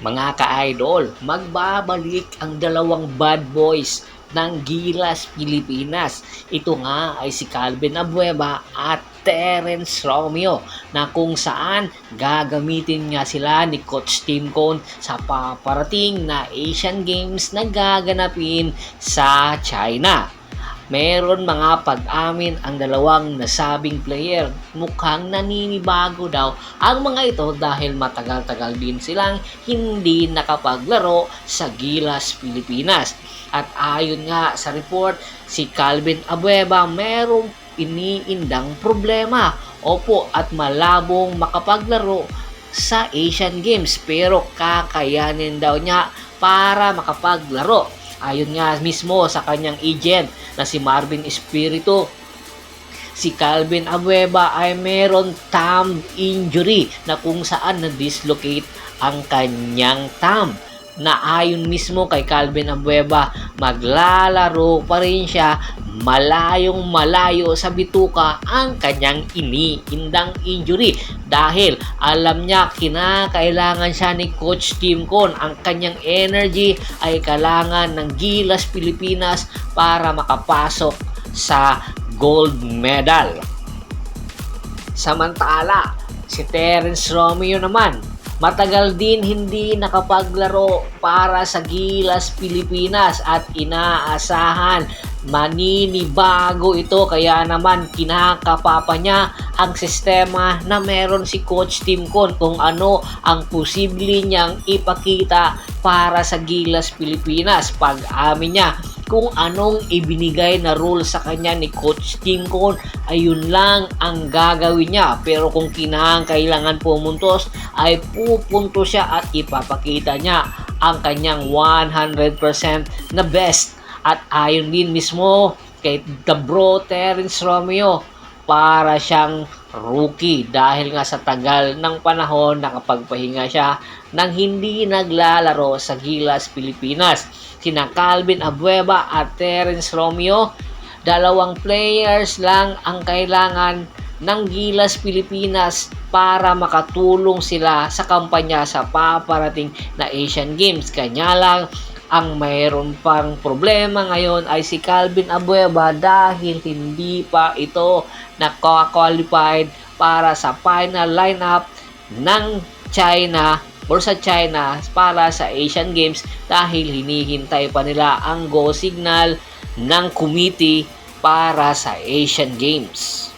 Mga ka-idol, magbabalik ang dalawang bad boys ng Gilas Pilipinas. Ito nga ay si Calvin Abueva at Terence Romeo na kung saan gagamitin nga sila ni Coach Tim Cone sa paparating na Asian Games na gaganapin sa China. Meron mga pag-amin ang dalawang nasabing player. Mukhang naninibago daw ang mga ito dahil matagal-tagal din silang hindi nakapaglaro sa Gilas Pilipinas. At ayon nga sa report, si Calvin Abueva merong iniindang problema. Opo, at malabong makapaglaro sa Asian Games pero kakayanin daw niya para makapaglaro. Ayon nga mismo sa kanyang agent na si Marvin Espiritu, si Calvin Abueva ay meron thumb injury na kung saan na-dislocate ang kanyang thumb. Na ayon mismo kay Calvin Abueva, maglalaro pa rin siya malayong malayo sa bituka ang kanyang iniindang injury dahil alam niya kinakailangan siya ni Coach Tim Cone. Ang kanyang energy ay kailangan ng Gilas Pilipinas para makapasok sa gold medal. Samantala, si Terence Romeo naman, matagal din hindi nakapaglaro para sa Gilas Pilipinas at inaasahan maninibago ito, kaya naman kinakapapa niya ang sistema na meron si Coach Tim Cone kung ano ang posible niyang ipakita para sa Gilas Pilipinas. Pag-amin niya kung anong ibinigay na role sa kanya ni Coach Tim Cone, ayun lang ang gagawin niya. Pero kung kinakailangan pumuntos, ay pupunto siya at ipapakita niya ang kanyang 100% na best. At ayon din mismo kay The Bro Terence Romeo, para siyang rookie dahil nga sa tagal ng panahon nakapagpahinga siya nang hindi naglalaro sa Gilas Pilipinas. Sina Calvin Abueva at Terence Romeo, dalawang players lang ang kailangan ng Gilas Pilipinas para makatulong sila sa kampanya sa paparating na Asian Games. Kanya lang ang mayroon pang problema ngayon ay si Calvin Abueva dahil hindi pa ito naka-qualified para sa final lineup ng China or sa China para sa Asian Games dahil hinihintay pa nila ang go signal ng committee para sa Asian Games.